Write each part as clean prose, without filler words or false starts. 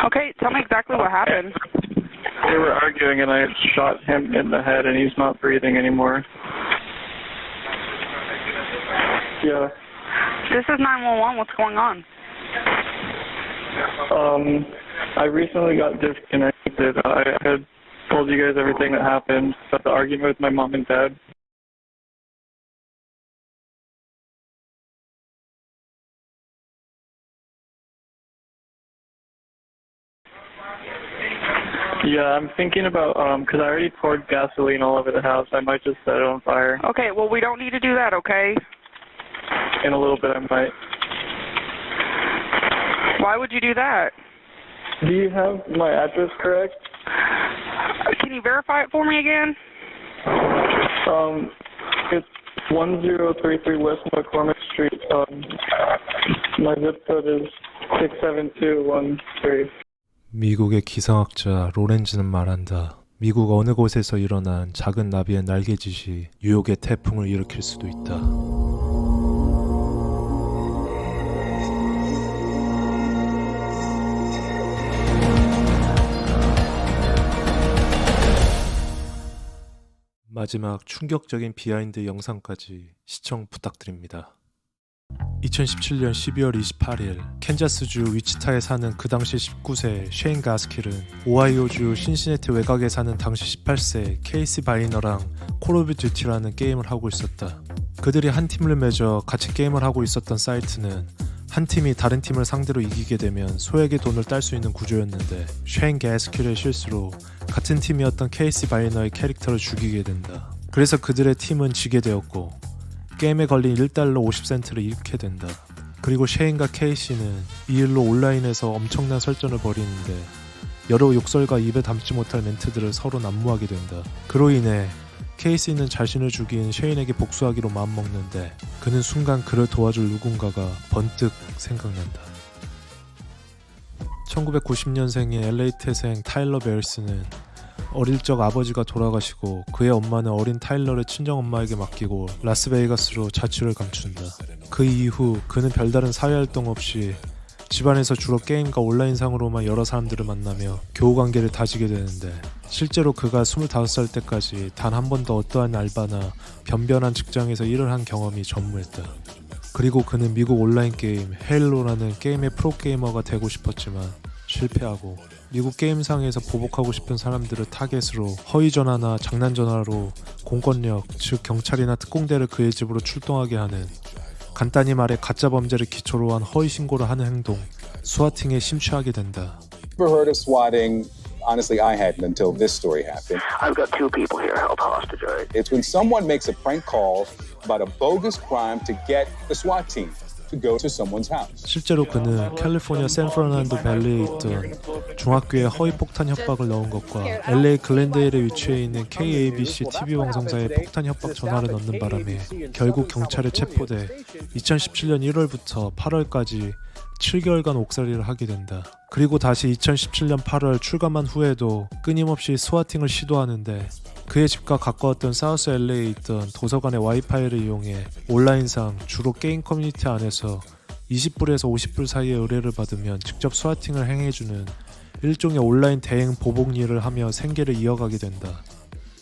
Okay, tell me exactly what happened. They were arguing and I shot him in the head and he's not breathing anymore. Yeah. This is 911. What's going on? I recently got disconnected. I had told you guys everything that happened about the argument with my mom and dad. Yeah, I'm thinking about, because I already poured gasoline all over the house. I might just set it on fire. Okay, well, we don't need to do that, okay? In a little bit, I might. Why would you do that? Do you have my address correct? Can you verify it for me again? It's 1033 West McCormick Street. My zip code is 67213. 미국의 기상학자 로렌즈는 말한다. 미국 어느 곳에서 일어난 작은 나비의 날개짓이 뉴욕의 태풍을 일으킬 수도 있다. 마지막 충격적인 비하인드 영상까지 시청 부탁드립니다. 2017년 12월 28일 캔자스주 위치타에 사는 그 당시 19세 쉐인 가스킬은 오하이오주 신시내티 외곽에 사는 당시 18세 케이시 바이너랑 콜 오브 듀티라는 게임을 하고 있었다. 그들이 한 팀을 맺어 같이 게임을 하고 있었던 사이트는 한 팀이 다른 팀을 상대로 이기게 되면 소액의 돈을 딸 수 있는 구조였는데 쉐인 가스킬의 실수로 같은 팀이었던 케이시 바이너의 캐릭터를 죽이게 된다. 그래서 그들의 팀은 지게 되었고 게임에 걸린 1달러 50센트를 잃게 된다. 그리고 쉐인과 케이시는 이 일로 온라인에서 엄청난 설전을 벌이는데 여러 욕설과 입에 담지 못할 멘트들을 서로 난무하게 된다. 그로 인해 케이시는 자신을 죽인 쉐인에게 복수하기로 마음먹는데 그는 순간 그를 도와줄 누군가가 번뜩 생각난다. 1990년생인 LA 태생 타일러 베일스는 어릴 적 아버지가 돌아가시고 그의 엄마는 어린 타일러를 친정엄마에게 맡기고 라스베이거스로 자취를 감춘다. 그 이후 그는 별다른 사회활동 없이 집안에서 주로 게임과 온라인상으로만 여러 사람들을 만나며 교우관계를 다지게 되는데 실제로 그가 25살 때까지 단 한 번도 어떠한 알바나 변변한 직장에서 일을 한 경험이 전무했다. 그리고 그는 미국 온라인 게임 헤일로라는 게임의 프로게이머가 되고 싶었지만 실패하고 미국 게임상에서 보복하고 싶은 사람들을 타겟으로 허위전화나 장난전화로 공권력, 즉 경찰이나 특공대를 그의 집으로 출동하게 하는, 간단히 말해 가짜 범죄를 기초로 한 허위 신고를 하는 행동, 스와팅에 심취하게 된다. Ever heard of swatting? Honestly, I hadn't until this story happened. I've got two people here held hostage. It's when someone makes a prank call about a bogus crime to get the SWAT team to go to someone's house. 실제로 그는 캘리포니아 샌프라난도 밸리에 있던 중학교에 허위 폭탄 협박을 넣은 것과 LA 글랜데일에 위치해 있는 KABC TV 방송사에 폭탄 협박 전화를 넣는 바람에 결국 경찰에 체포돼 2017년 1월부터 8월까지 7개월간 옥살이를 하게 된다. 그리고 다시 2017년 8월 출감한 후에도 끊임없이 스와팅을 시도하는데 그의 집과 가까웠던 사우스 LA에 있던 도서관의 와이파이를 이용해 온라인상 주로 게임 커뮤니티 안에서 20불에서 50불 사이의 의뢰를 받으면 직접 스와팅을 행해주는 일종의 온라인 대행 보복 일을 하며 생계를 이어가게 된다.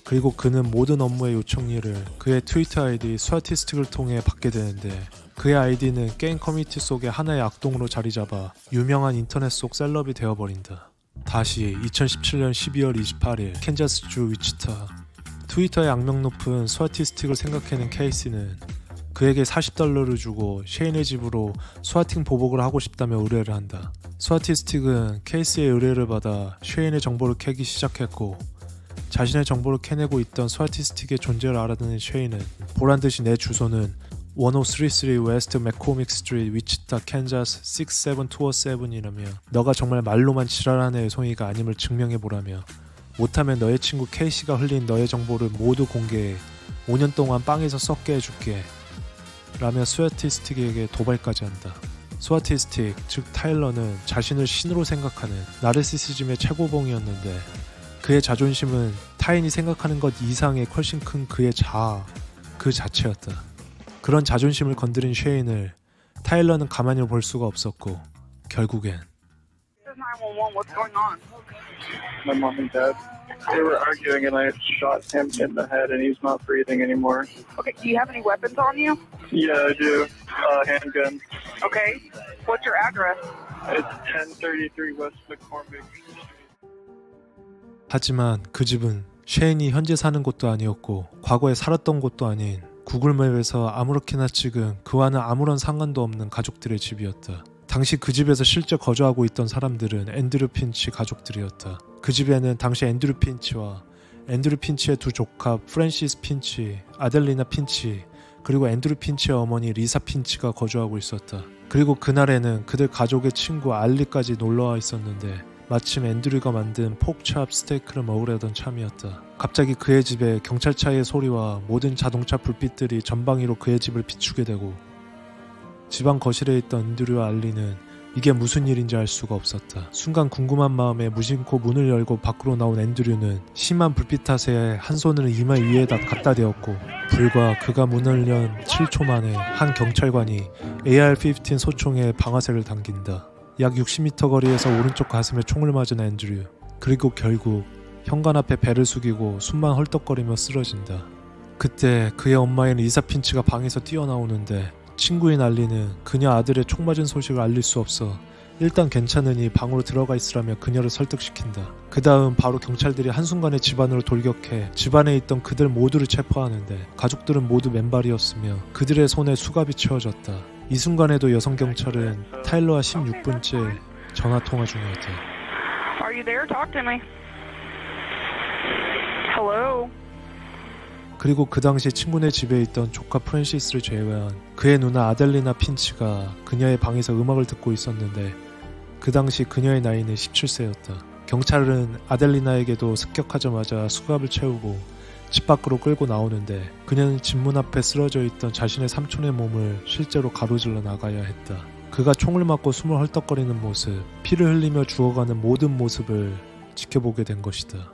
그리고 그는 모든 업무의 요청일을 그의 트위터 아이디 스와티스틱을 통해 받게 되는데 그의 아이디는 게임 커뮤니티 속의 하나의 악동으로 자리잡아 유명한 인터넷 속 셀럽이 되어버린다. 다시 2017년 12월 28일 캔자스주 위치타, 트위터의 악명 높은 스와티스틱을 생각해낸 케이시는 그에게 $40를 주고 쉐인의 집으로 스와팅 보복을 하고 싶다며 의뢰를 한다. 스와티스틱은 케이시의 의뢰를 받아 쉐인의 정보를 캐기 시작했고 자신의 정보를 캐내고 있던 스와티스틱의 존재를 알아듣는 쉐인은 보란듯이 내 주소는 1033 웨스트 맥코믹 스트리트 위치타 캔자스 67247이라며 너가 정말 말로만 지랄하는 애송이가 아님을 증명해보라며 못하면 너의 친구 케이시가 흘린 너의 정보를 모두 공개해 5년 동안 빵에서 썩게 해줄게 라며 스와티스틱에게 도발까지 한다. 스와티스틱 즉 타일러는 자신을 신으로 생각하는 나르시시즘의 최고봉이었는데 그의 자존심은 타인이 생각하는 것 이상의 훨씬 큰 그의 자아 그 자체였다. 그런 자존심을 건드린 쉐인을 타일러는 가만히 볼 수가 없었고 결국엔 911. What's going on? My mom and dad, they were arguing and I shot him in the head and he's not breathing anymore. Okay, do you have any weapons on you? Yeah, I do. Handgun. Okay. What's your address? It's 1033 West McCormick. 하지만 그 집은 쉐인이 현재 사는 곳도 아니었고 과거에 살았던 곳도 아닌 구글맵에서 아무렇게나 찍은 그와는 아무런 상관도 없는 가족들의 집이었다. 당시 그 집에서 실제 거주하고 있던 사람들은 앤드류 핀치 가족들이었다. 그 집에는 당시 앤드류 핀치와 앤드류 핀치의 두 조카 프랜시스 핀치, 아델리나 핀치, 그리고 앤드류 핀치의 어머니 리사 핀치가 거주하고 있었다. 그리고 그날에는 그들 가족의 친구 알리까지 놀러와 있었는데 마침 앤드류가 만든 포크찹 스테이크를 먹으려던 참이었다. 갑자기 그의 집에 경찰차의 소리와 모든 자동차 불빛들이 전방위로 그의 집을 비추게 되고 집안 거실에 있던 앤드류와 알리는 이게 무슨 일인지 알 수가 없었다. 순간 궁금한 마음에 무심코 문을 열고 밖으로 나온 앤드류는 심한 불빛 탓에 한 손을 이마 위에다 갖다 대었고 불과 그가 문을 연 7초 만에 한 경찰관이 AR-15 소총에 방아쇠를 당긴다. 약 60m 거리에서 오른쪽 가슴에 총을 맞은 앤드류. 그리고 결국 현관 앞에 배를 숙이고 숨만 헐떡거리며 쓰러진다. 그때 그의 엄마인 리사 핀치가 방에서 뛰어나오는데 친구인 알리는 그녀 아들의 총 맞은 소식을 알릴 수 없어 일단 괜찮으니 방으로 들어가 있으라며 그녀를 설득시킨다. 그 다음 바로 경찰들이 한순간에 집안으로 돌격해 집안에 있던 그들 모두를 체포하는데 가족들은 모두 맨발이었으며 그들의 손에 수갑이 채워졌다. 이 순간에도 여성 경찰은 타일러와 16분째 전화통화 중이었다. Are you there? Talk to me. Hello? 그리고 그 당시 친구네 집에 있던 조카 프랜시스를 제외한 그의 누나 아델리나 핀치가 그녀의 방에서 음악을 듣고 있었는데 그 당시 그녀의 나이는 17세였다. 경찰은 아델리나에게도 습격하자마자 수갑을 채우고 집 밖으로 끌고 나오는데 그녀는 집 문 앞에 쓰러져 있던 자신의 삼촌의 몸을 실제로 가로질러 나가야 했다. 그가 총을 맞고 숨을 헐떡거리는 모습, 피를 흘리며 죽어가는 모든 모습을 지켜보게 된 것이다.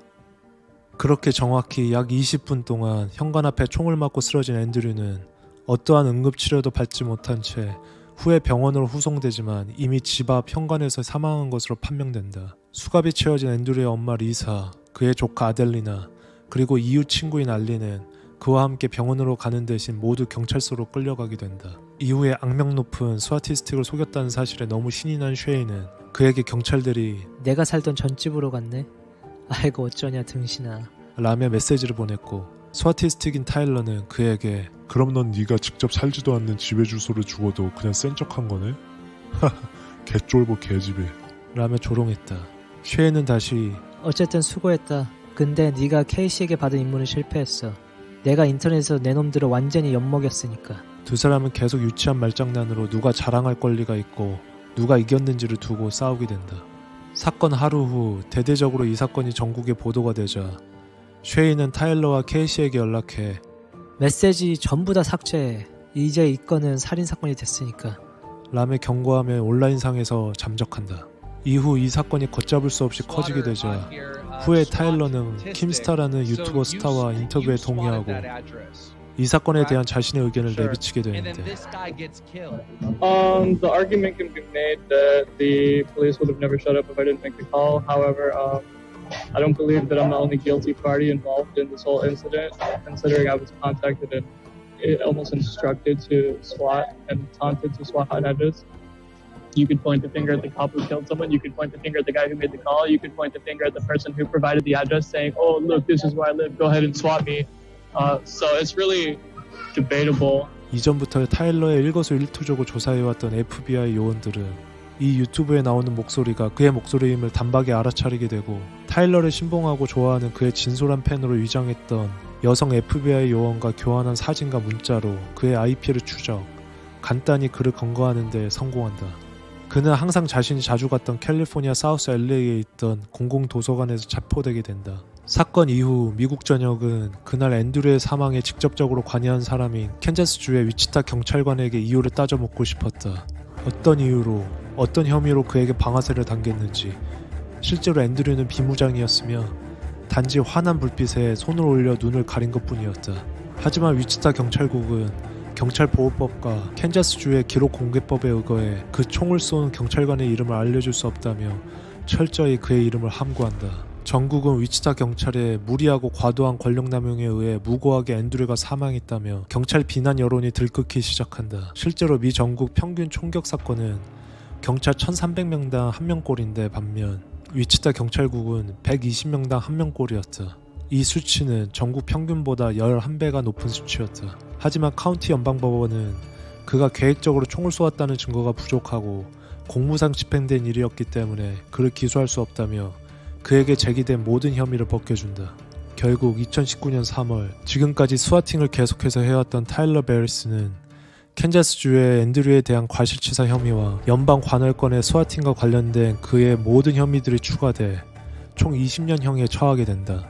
그렇게 정확히 약 20분 동안 현관 앞에 총을 맞고 쓰러진 앤드류는 어떠한 응급치료도 받지 못한 채 후에 병원으로 후송되지만 이미 집 앞 현관에서 사망한 것으로 판명된다. 수갑이 채워진 앤드류의 엄마 리사, 그의 조카 아델리나, 그리고 이웃 친구인 알리는 그와 함께 병원으로 가는 대신 모두 경찰서로 끌려가게 된다. 이후에 악명 높은 스와티스틱을 속였다는 사실에 너무 신이 난 쉐이는 그에게 경찰들이 내가 살던 전집으로 갔네. 아이고 어쩌냐 등신아 라며 메시지를 보냈고 스와티스틱인 타일러는 그에게 그럼 넌 네가 직접 살지도 않는 집의 주소를 주고도 그냥 센 척한 거네? 하하 개쫄보 개집애 라며 조롱했다. 쉐이는 다시 어쨌든 수고했다. 근데 네가 케이시에게 받은 임무는 실패했어. 내가 인터넷에서 내 놈들을 완전히 엿먹였으니까. 두 사람은 계속 유치한 말장난으로 누가 자랑할 권리가 있고 누가 이겼는지를 두고 싸우게 된다. 사건 하루 후 대대적으로 이 사건이 전국에 보도가 되자 쉐이는 타일러와 케이시에게 연락해 메시지 전부 다 삭제해. 이제 이 건은 살인사건이 됐으니까. 라며 경고하며 온라인상에서 잠적한다. 이후 이 사건이 걷잡을 수 없이 커지게 되자 후에 타일러는 킴스타라는 유튜버 스타와 인터뷰에 동의하고 이 사건에 대한 자신의 의견을 내비치게 되는데 The argument can be made that the police would have never shut up if I didn't make the call. However, I don't believe that I'm the only guilty party involved in this whole incident, considering I was contacted and almost instructed to SWAT and taunted to SWAT editors. You could point the finger at the cop who killed someone. You could point the finger at the guy who made the call. You could point the finger at the person who provided the address saying, oh, look, this is where I live. Go ahead and swat me. So it's really debatable. 이전부터 타일러의 일거수일투족을 조사해왔던 FBI 요원들은 이 유튜브에 나오는 목소리가 그의 목소리임을 단박에 알아차리게 되고 타일러를 신봉하고 좋아하는 그의 진솔한 팬으로 위장했던 여성 FBI 요원과 교환한 사진과 문자로 그의 IP를 추적, 간단히 그를 검거하는 데 성공한다. 그는 항상 자신이 자주 갔던 캘리포니아 사우스 LA에 있던 공공도서관에서 체포되게 된다. 사건 이후 미국 전역은 그날 앤드류의 사망에 직접적으로 관여한 사람인 캔자스주의 위치타 경찰관에게 이유를 따져 묻고 싶었다. 어떤 이유로, 어떤 혐의로 그에게 방아쇠를 당겼는지. 실제로 앤드류는 비무장이었으며 단지 환한 불빛에 손을 올려 눈을 가린 것뿐이었다. 하지만 위치타 경찰국은 경찰보호법과 캔자스주의 기록공개법에 의거해 그 총을 쏜 경찰관의 이름을 알려줄 수 없다며 철저히 그의 이름을 함구한다. 전국은 위치타 경찰의 무리하고 과도한 권력남용에 의해 무고하게 앤드류가 사망했다며 경찰 비난 여론이 들끓기 시작한다. 실제로 미 전국 평균 총격 사건은 경찰 1300명당 1명꼴인데 반면 위치타 경찰국은 120명당 1명꼴이었다. 이 수치는 전국 평균보다 11배가 높은 수치였다. 하지만 카운티 연방법원은 그가 계획적으로 총을 쏘았다는 증거가 부족하고 공무상 집행된 일이었기 때문에 그를 기소할 수 없다며 그에게 제기된 모든 혐의를 벗겨준다. 결국 2019년 3월 지금까지 스와팅을 계속해서 해왔던 타일러 베리스는 캔자스주의 앤드류에 대한 과실치사 혐의와 연방 관할권의 스와팅과 관련된 그의 모든 혐의들이 추가돼 총 20년형에 처하게 된다.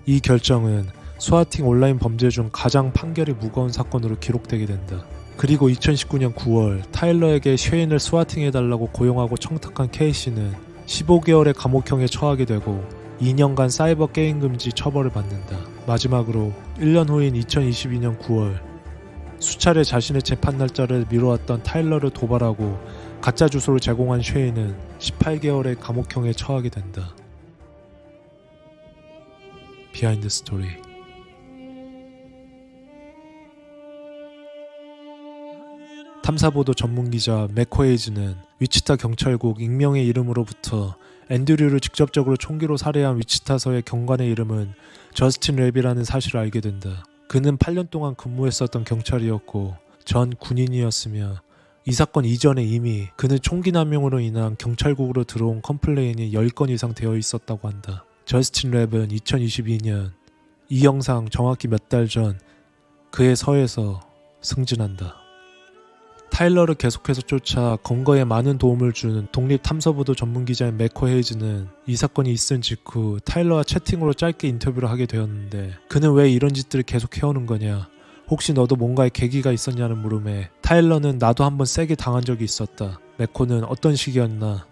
이 결정은 스와팅 온라인 범죄 중 가장 판결이 무거운 사건으로 기록되게 된다. 그리고 2019년 9월 타일러에게 쉐인을 스와팅해달라고 고용하고 청탁한 케이시는 15개월의 감옥형에 처하게 되고 2년간 사이버 게임 금지 처벌을 받는다. 마지막으로 1년 후인 2022년 9월 수차례 자신의 재판 날짜를 미뤄왔던 타일러를 도발하고 가짜 주소를 제공한 쉐인은 18개월의 감옥형에 처하게 된다. 비하인드 스토리. 탐사보도 전문기자 맥코에이즈는 위치타 경찰국 익명의 이름으로부터 앤드류를 직접적으로 총기로 살해한 위치타서의 경관의 이름은 저스틴 랩이라는 사실을 알게 된다. 그는 8년 동안 근무했었던 경찰이었고 전 군인이었으며 이 사건 이전에 이미 그는 총기 남용으로 인한 경찰국으로 들어온 컴플레인이 10건 이상 되어 있었다고 한다. 저스틴 랩은 2022년 이 영상 정확히 몇 달 전 그의 서에서 승진한다. 타일러를 계속해서 쫓아 검거에 많은 도움을 준 독립탐사보도 전문기자인 매코 헤이즈는 이 사건이 있은 직후 타일러와 채팅으로 짧게 인터뷰를 하게 되었는데 그는 왜 이런 짓들을 계속 해오는 거냐, 혹시 너도 뭔가의 계기가 있었냐는 물음에 타일러는 나도 한번 세게 당한 적이 있었다. 매코는 어떤 식이었나,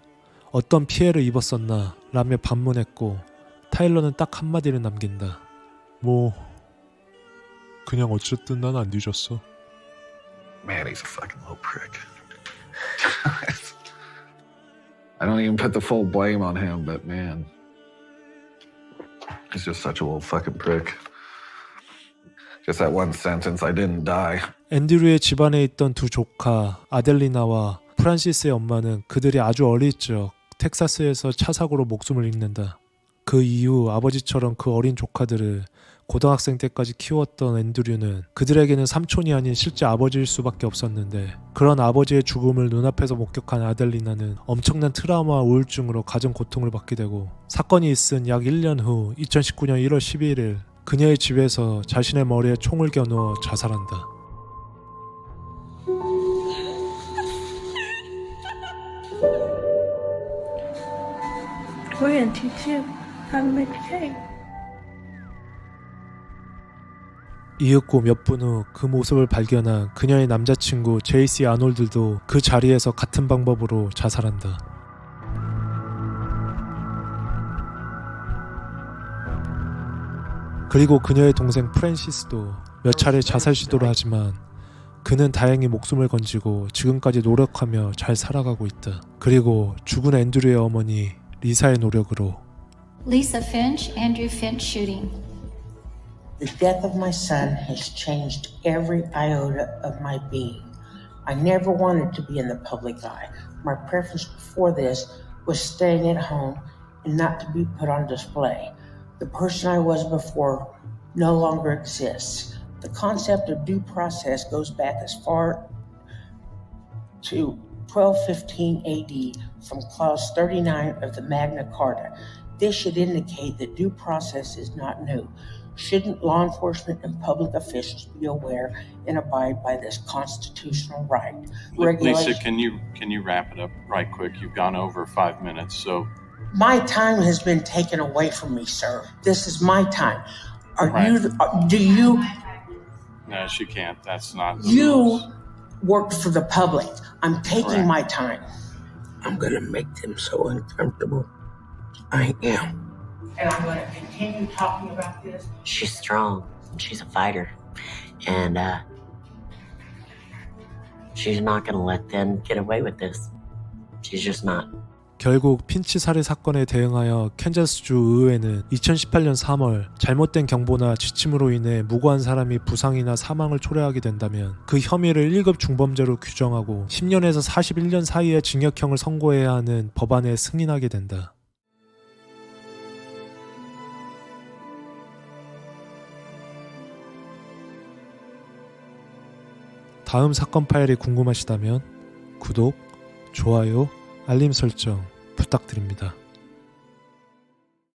어떤 피해를 입었었나 라며 반문했고 타일러는 딱 한마디를 남긴다. 뭐 그냥 어쨌든 난 안 뒤졌어. Man, he's a fucking little prick. I don't even put the full blame on him, but man, he's just such a little fucking prick. Just that one sentence, I didn't die. 앤드류의 집안에 있던 두 조카 아델리나와 프란시스의 엄마는 그들이 아주 어릴 적 텍사스에서 차 사고로 목숨을 잃는다. 그 이후 아버지처럼 그 어린 조카들을 고등학생 때까지 키웠던 앤드류는 그들에게는 삼촌이 아닌 실제 아버지일 수밖에 없었는데 그런 아버지의 죽음을 눈앞에서 목격한 아델리나는 엄청난 트라우마와 우울증으로 가정 고통을 받게 되고 사건이 있은 약 1년 후 2019년 1월 11일 그녀의 집에서 자신의 머리에 총을 겨누어 자살한다. We're going to teach you how to make a cake. 이윽고 몇 분 후 그 모습을 발견한 그녀의 남자친구 제이시 아놀드도 그 자리에서 같은 방법으로 자살한다. 그리고 그녀의 동생 프랜시스도 몇 차례 자살 시도를 하지만 그는 다행히 목숨을 건지고 지금까지 노력하며 잘 살아가고 있다. 그리고 죽은 앤드류의 어머니 리사의 노력으로 Lisa Finch, Andrew Finch shooting. The death of my son has changed every iota of my being. I never wanted to be in the public eye. My preference before this was staying at home and not to be put on display. The person I was before no longer exists. The concept of due process goes back as far to 1215 AD from Clause 39 of the Magna Carta. This should indicate that due process is not new. Shouldn't law enforcement and public officials be aware and abide by this constitutional right? Lisa, can you wrap it up right quick? You've gone over 5 minutes, so. My time has been taken away from me, sir. This is my time. Do you? No, she can't. That's not the You rules. work for the public. I'm taking Correct. my time. I'm gonna make them so uncomfortable. I am. And I'm going to continue talking about this. She's strong. She's a fighter. And she's not going to let them get away with this. She's just not. 결국 핀치 살해 사건에 대응하여 캔자스주 의회는 2018년 3월 잘못된 경보나 지침으로 인해 무고한 사람이 부상이나 사망을 초래하게 된다면 그 혐의를 1급 중범죄로 규정하고 10년에서 41년 사이의 징역형을 선고해야 하는 법안에 승인하게 된다. 다음 사건 파일이 궁금하시다면 구독, 좋아요, 알림 설정 부탁드립니다.